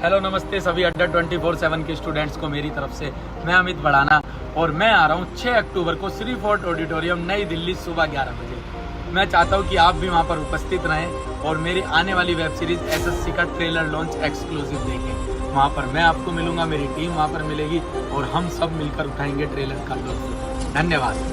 Hello नमस्ते सभी अड्डा 24/7 के स्टूडेंट्स को मेरी तरफ से मैं अमित बढ़ाना और मैं आ रहा हूँ 6 अक्टूबर को श्री फोर्ट ऑडिटोरियम नई दिल्ली सुबह 11 बजे। मैं चाहता हूँ कि आप भी वहाँ पर उपस्थित रहें और मेरी आने वाली वेब सीरीज एसएससी का ट्रेलर लॉन्च एक्सक्लूसिव देखें। वहाँ पर मैं आपको मिलूंगा, मेरी टीम वहाँ पर मिलेगी और हम सब मिलकर उठाएंगे ट्रेलर का लुत्फ। धन्यवाद।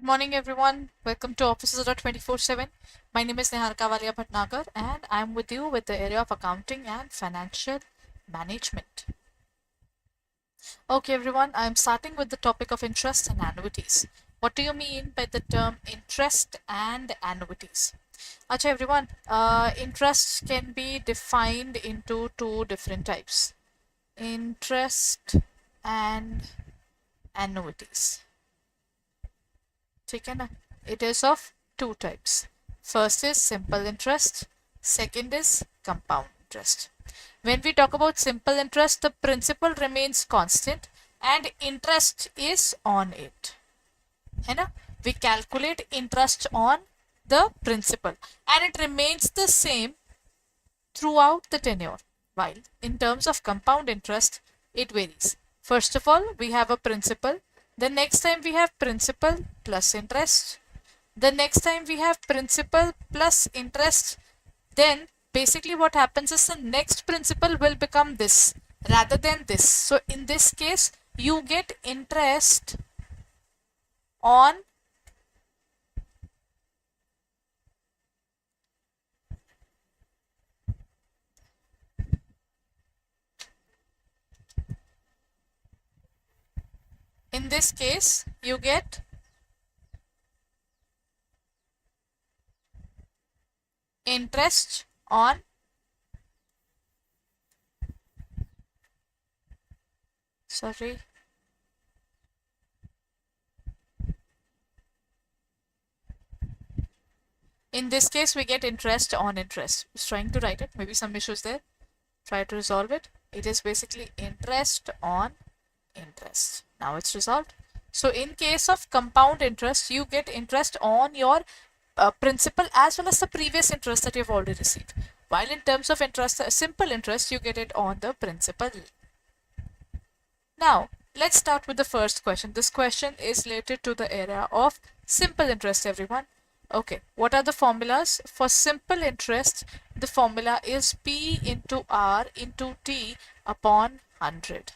Good morning, everyone. Welcome to Offices at 24/7. My name is Niharika Valia Bhatnagar, and I'm with you with the area of accounting and financial management. Okay, everyone, I'm starting with the topic of interest and annuities. What do you mean by the term interest and annuities? Acha, everyone, interest can be defined into two different types: interest and annuities. It is of two types. First is simple interest, second is compound interest. When we talk about simple interest, the principal remains constant and interest is on it. We calculate interest on the principal and it remains the same throughout the tenure. While in terms of compound interest, it varies. First of all, we have a principal. The next time we have principal plus interest. The next time we have principal plus interest. Then basically what happens is the next principal will become this rather than this. So in this case, you get interest on in this case, you get interest on in this case we get interest on interest. I was trying to write it, maybe some issues there. Try to resolve it. It is basically interest on interest. Now it's resolved. So in case of compound interest, you get interest on your principal as well as the previous interest that you've already received. While in terms of interest, simple interest, you get it on the principal. Now let's start with the first question. This question is related to the area of simple interest, everyone. Okay, what are the formulas? For simple interest, the formula is P into R into T upon 100.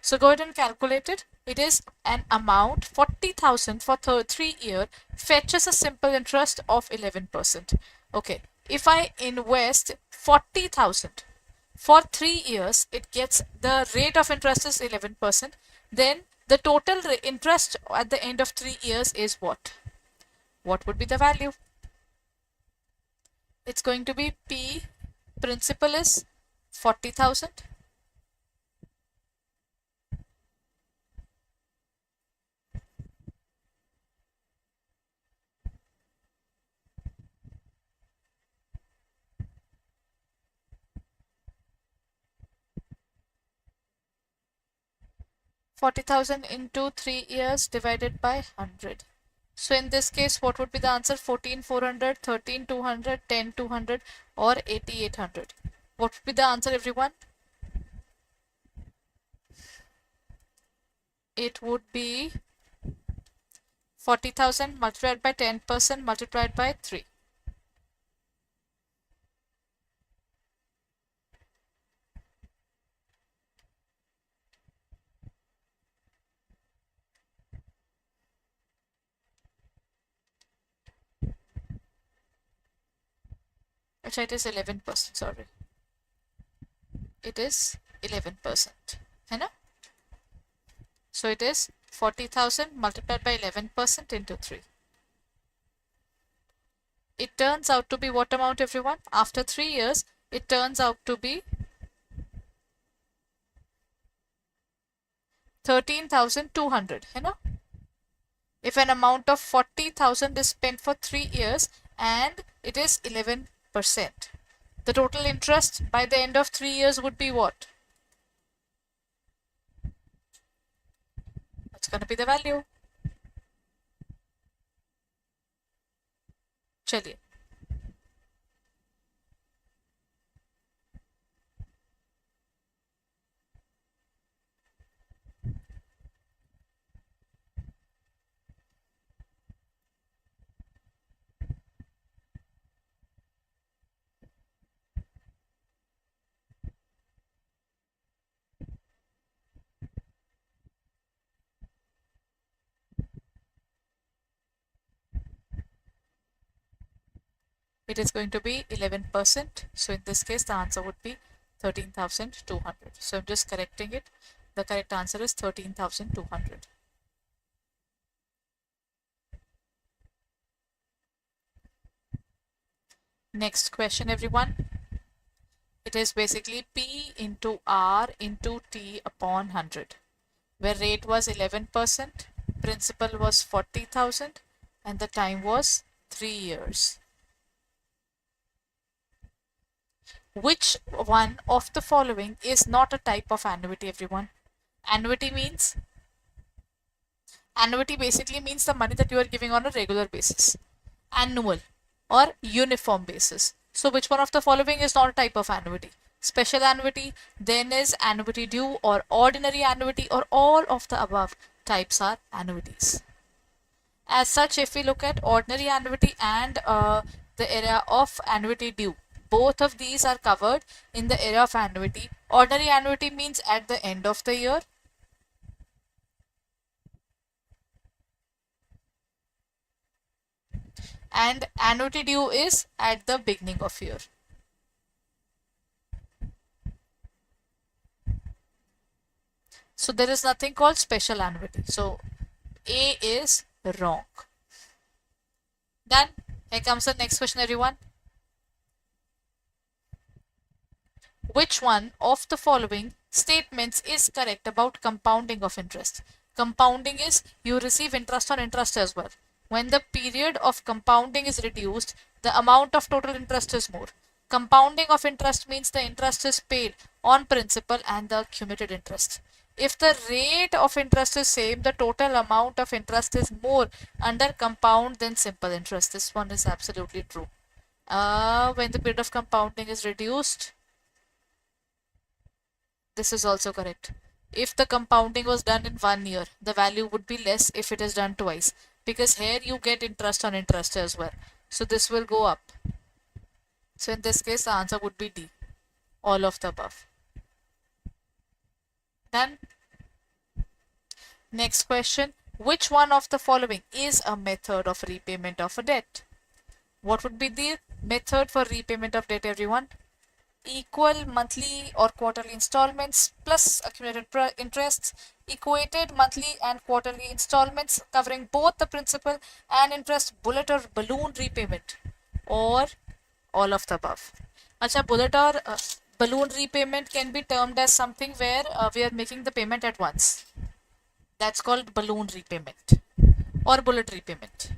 So go ahead and calculate it. It is an amount 40,000 for 3 years fetches a simple interest of 11%. Okay, if I invest 40,000 for 3 years, it gets the rate of interest is 11%. Then the total interest at the end of 3 years is what? What would be the value? It's going to be P, principal is 40,000. $40,000 into 3 years divided by 100. So in this case, what would be the answer? 14,400, 13,200, 10,200 or 8,800. What would be the answer, everyone? It would be 40,000 multiplied by 10% multiplied by 3. Actually, it is 11%, sorry. It is 11%. So it is 40,000 multiplied by 11% into 3. It turns out to be what amount, everyone? After 3 years, it turns out to be 13,200. If an amount of 40,000 is spent for 3 years and it is 11%, the total interest by the end of 3 years would be what? going to be the value. चलिए, it is going to be 11%. So in this case, the answer would be 13,200. So I'm just correcting it. The correct answer is 13,200. Next question, everyone. It is basically P into R into T upon 100, where rate was 11%, principal was 40,000, and the time was 3 years. Which one of the following is not a type of annuity, everyone? Annuity basically means the money that you are giving on a regular basis, annual or uniform basis. So which one of the following is not a type of annuity? Special annuity, then is annuity due, or ordinary annuity, or all of the above types are annuities. As such, if we look at ordinary annuity and the area of annuity due, both of these are covered in the area of annuity. Ordinary annuity means at the end of the year. And annuity due is at the beginning of year. So there is nothing called special annuity. So A is wrong. Done. Here comes the next question, everyone. Which one of the following statements is correct about compounding of interest? Compounding is you receive interest on interest as well. When the period of compounding is reduced, the amount of total interest is more. Compounding of interest means the interest is paid on principal and the accumulated interest. If the rate of interest is same, the total amount of interest is more under compound than simple interest. This one is absolutely true. When the period of compounding is reduced, this is also correct. If the compounding was done in 1 year, the value would be less if it is done twice, because here you get interest on interest as well. So this will go up. So in this case, the answer would be D, all of the above. Done. Next question. Which one of the following is a method of repayment of a debt? What would be the method for repayment of debt, everyone? Equal monthly or quarterly installments plus accumulated interests, equated monthly and quarterly installments covering both the principal and interest, bullet or balloon repayment, or all of the above. Acha, bullet or balloon repayment can be termed as something where we are making the payment at once. That's called balloon repayment or bullet repayment.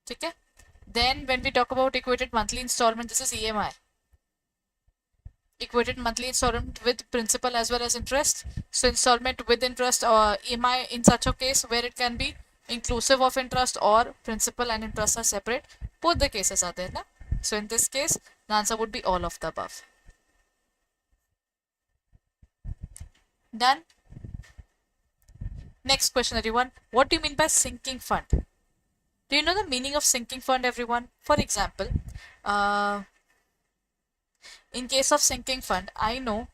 Okay? Then when we talk about equated monthly installment, this is EMI. Equated monthly installment with principal as well as interest. So installment with interest or EMI in such a case where it can be inclusive of interest or principal and interest are separate. Both the cases are there. Na? So in this case, the answer would be all of the above. Done. Next question, everyone. What do you mean by sinking fund? Do you know the meaning of sinking fund, everyone? For example, in case of sinking fund, I know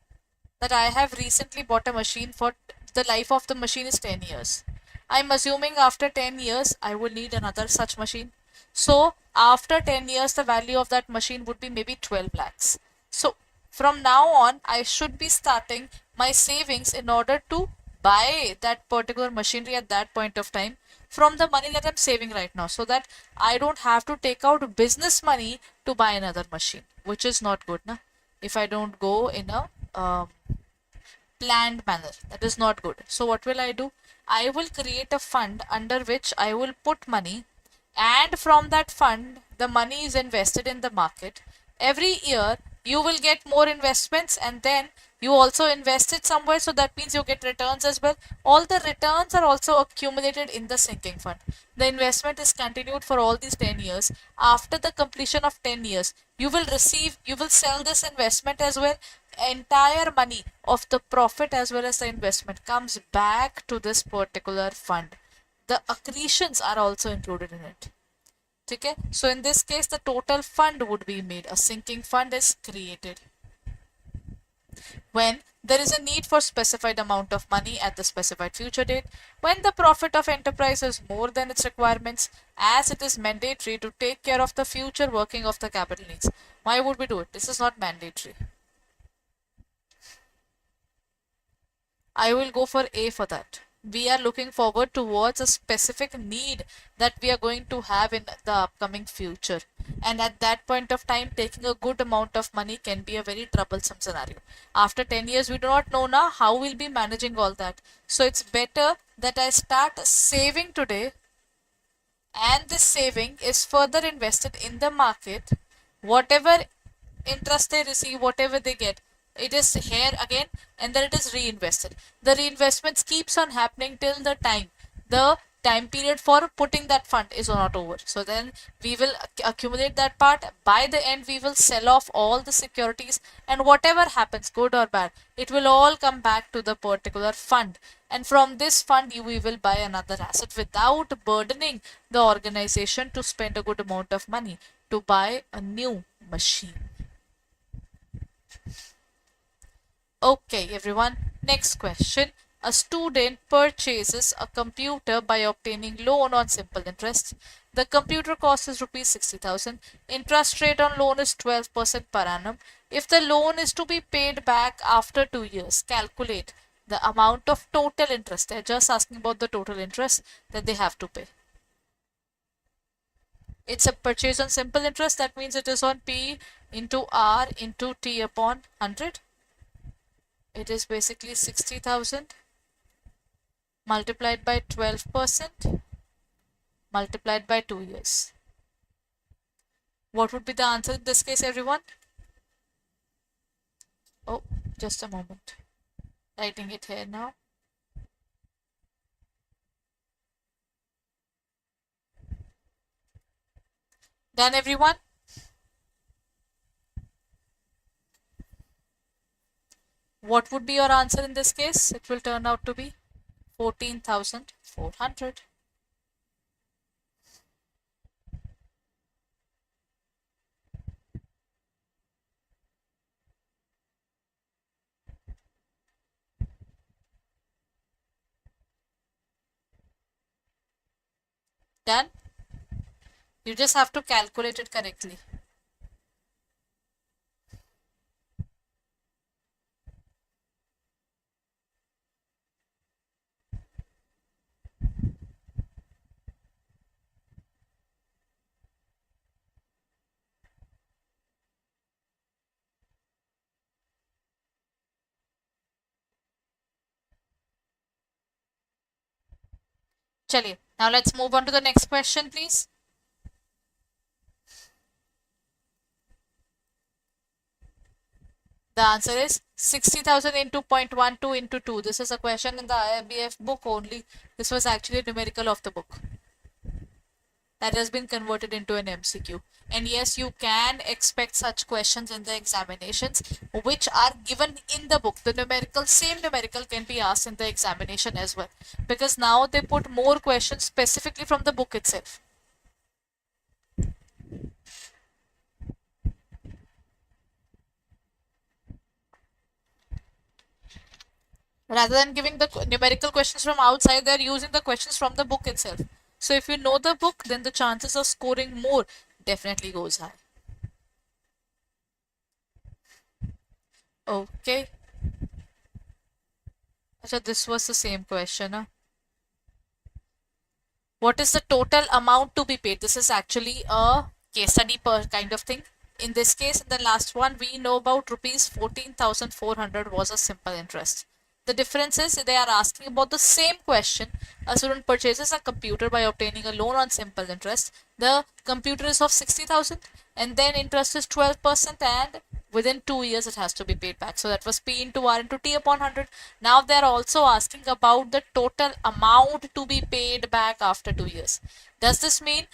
that I have recently bought a machine for the life of the machine is 10 years. I'm assuming after 10 years, I will need another such machine. So after 10 years, the value of that machine would be maybe 12 lakhs. So from now on, I should be starting my savings in order to buy that particular machinery at that point of time from the money that I'm saving right now, so that I don't have to take out business money to buy another machine, which is not good. Na? If I don't go in a planned manner, that is not good. So what will I do? I will create a fund under which I will put money, and from that fund, the money is invested in the market. Every year, you will get more investments, and then you also invested somewhere, so that means you get returns as well. All the returns are also accumulated in the sinking fund. The investment is continued for all these 10 years. After the completion of 10 years, you will sell this investment as well. Entire money of the profit as well as the investment comes back to this particular fund. The accretions are also included in it. Okay, so in this case the total fund would be made. A sinking fund is created when there is a need for specified amount of money at the specified future date, when the profit of enterprise is more than its requirements, as it is mandatory to take care of the future working of the capital needs. Why would we do it? This is not mandatory. I will go for A for that. We are looking forward towards a specific need that we are going to have in the upcoming future. And at that point of time, taking a good amount of money can be a very troublesome scenario. After 10 years, we do not know now how we'll be managing all that. So it's better that I start saving today, and this saving is further invested in the market. Whatever interest they receive, whatever they get, it is here again, and then it is reinvested. The reinvestments keeps on happening till the time period for putting that fund is not over. So then we will accumulate that part. By the end, we will sell off all the securities, and whatever happens, good or bad, it will all come back to the particular fund. And from this fund, we will buy another asset without burdening the organization to spend a good amount of money to buy a new machine. Okay, everyone. Next question. A student purchases a computer by obtaining loan on simple interest. The computer cost is rupees 60,000. Interest rate on loan is 12% per annum. If the loan is to be paid back after 2 years, calculate the amount of total interest. They're just asking about the total interest that they have to pay. It's a purchase on simple interest. That means it is on P into R into T upon 100. It is basically 60,000 multiplied by 12% multiplied by 2 years. What would be the answer in this case, everyone? Oh, just a moment. Writing it here now. Done, everyone? What would be your answer in this case? It will turn out to be 14,400. Done? You just have to calculate it correctly. Chaliye. Now let's move on to the next question, please. The answer is 60,000 into 0.12 into 2. This is a question in the IBF book only. This was actually numerical of the book. That has been converted into an MCQ. And yes, you can expect such questions in the examinations which are given in the book. The numerical, same numerical can be asked in the examination as well. Because now they put more questions specifically from the book itself. Rather than giving the numerical questions from outside, they are using the questions from the book itself. So if you know the book, then the chances of scoring more definitely goes high. Okay. So this was the same question. Huh? What is the total amount to be paid? This is actually a case study per kind of thing. In this case, in the last one, we know about rupees 14,400 was a simple interest. The difference is they are asking about the same question. A student purchases a computer by obtaining a loan on simple interest. The computer is of 60,000 and then interest is 12% and within 2 years it has to be paid back. So that was P into R into T upon 100. Now they are also asking about the total amount to be paid back after 2 years. Does this mean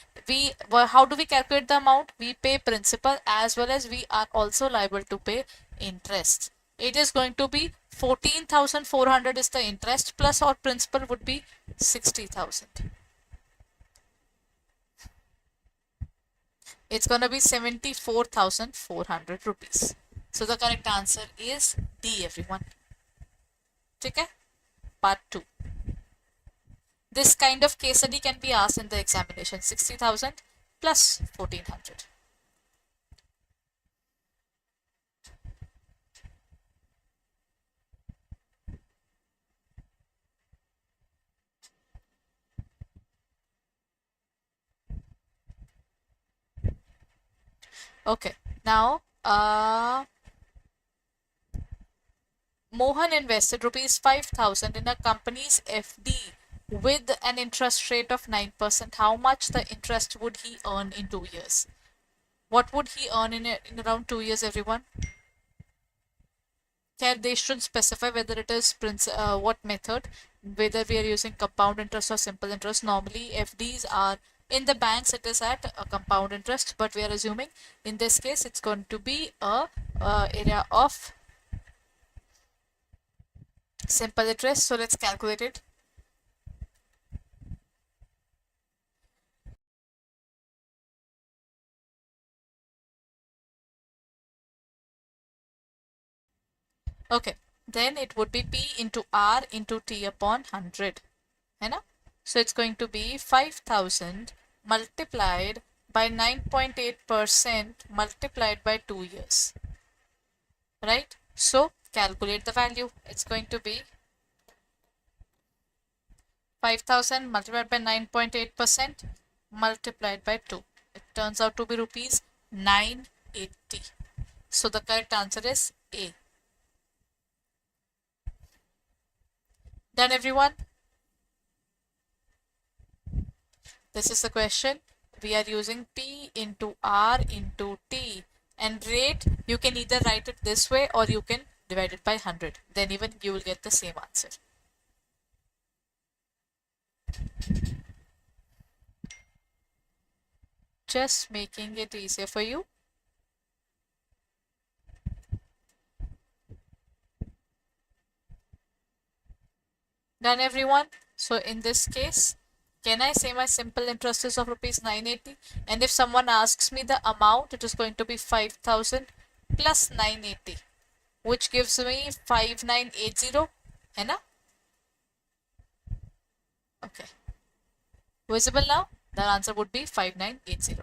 how do we calculate the amount? We pay principal as well as we are also liable to pay interest. It is going to be 14,400 is the interest plus our principal would be 60,000. It's going to be 74,400 rupees. So the correct answer is D, everyone. Okay? Part 2. This kind of case study can be asked in the examination. 60,000 plus 1400. Okay, now Mohan invested rupees 5,000 in a company's FD with an interest rate of 9%. How much the interest would he earn in 2 years? What would he earn in around 2 years, everyone? They should specify whether it is what method, whether we are using compound interest or simple interest. Normally FDs are in the banks, it is at a compound interest, but we are assuming in this case it's going to be a area of simple interest. So let's calculate it. Okay, then it would be P into R into T upon 100. So it's going to be 5,000 multiplied by 9.8% multiplied by 2 years. Right? So calculate the value. It's going to be 5,000 multiplied by 9.8% multiplied by 2. It turns out to be rupees 980. So the correct answer is A. Done, everyone? This is the question. We are using P into R into T, and rate, you can either write it this way or you can divide it by 100. Then even you will get the same answer. Just making it easier for you. Done, everyone? So in this case, can I say my simple interest is of rupees 980? And if someone asks me the amount, it is going to be 5,000 plus 980, which gives me 5980. Hai na? Okay. Visible now? The answer would be 5980.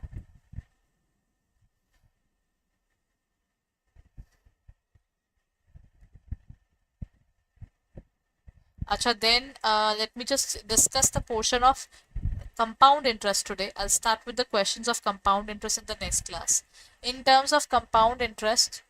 Acha, then let me just discuss the portion of compound interest today. I'll start with the questions of compound interest in the next class. In terms of compound interest,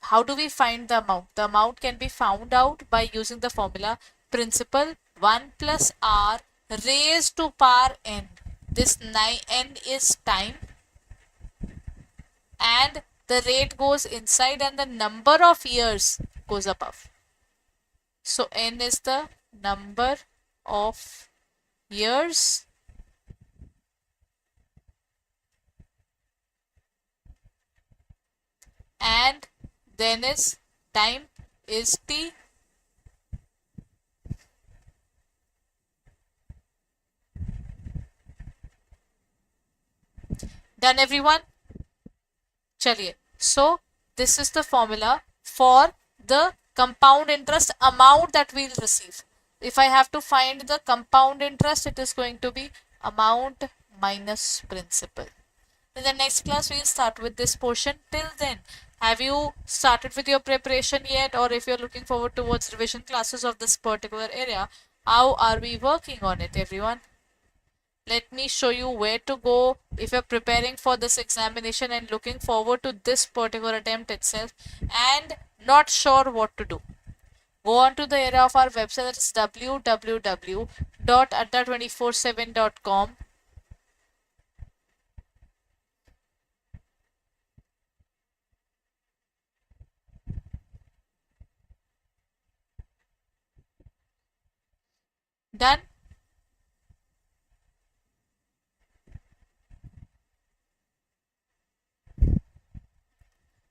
how do we find the amount? The amount can be found out by using the formula principal 1 plus R raised to power n. This n is time and the rate goes inside and the number of years goes above. So n is the number of years and then is time is t. Done, everyone? Chaliye. So this is the formula for the compound interest amount that we'll receive. If I have to find the compound interest, it is going to be amount minus principal. In the next class, we'll start with this portion. Till then, have you started with your preparation yet? Or if you're looking forward towards revision classes of this particular area, how are we working on it, everyone? Let me show you where to go if you're preparing for this examination and looking forward to this particular attempt itself and not sure what to do. Go on to the area of our website, that is www.adda247.com. Done?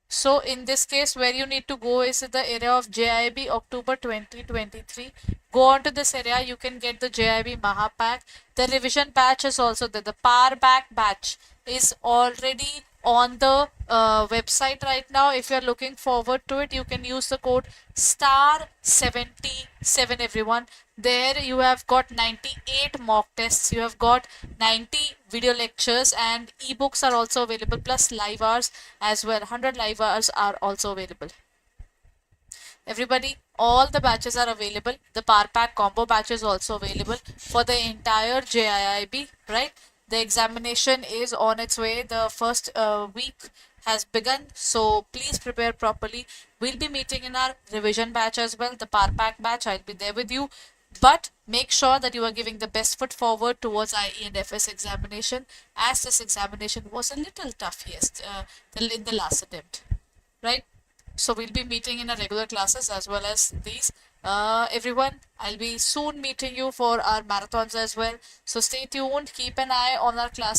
So in this case, where you need to go is the area of JIB October 2023. Go on to this area, you can get the JIB Mahapack. The revision batch is also there. The Power Back batch is already on the website right now. If you are looking forward to it, you can use the code STAR77, everyone. There you have got 98 mock tests, you have got 90 video lectures, and ebooks are also available, plus live hours as well. 100 live hours are also available. Everybody, all the batches are available. The Power Pack combo batch is also available for the entire JIIB, right? The examination is on its way. The first week has begun, so please prepare properly. We'll be meeting in our revision batch as well, the Power Pack batch. I'll be there with you. But make sure that you are giving the best foot forward towards IE and FS examination, as this examination was a little tough, yes, in the last attempt, right? So we'll be meeting in our regular classes as well as these. Everyone, I'll be soon meeting you for our marathons as well. So stay tuned, keep an eye on our classes.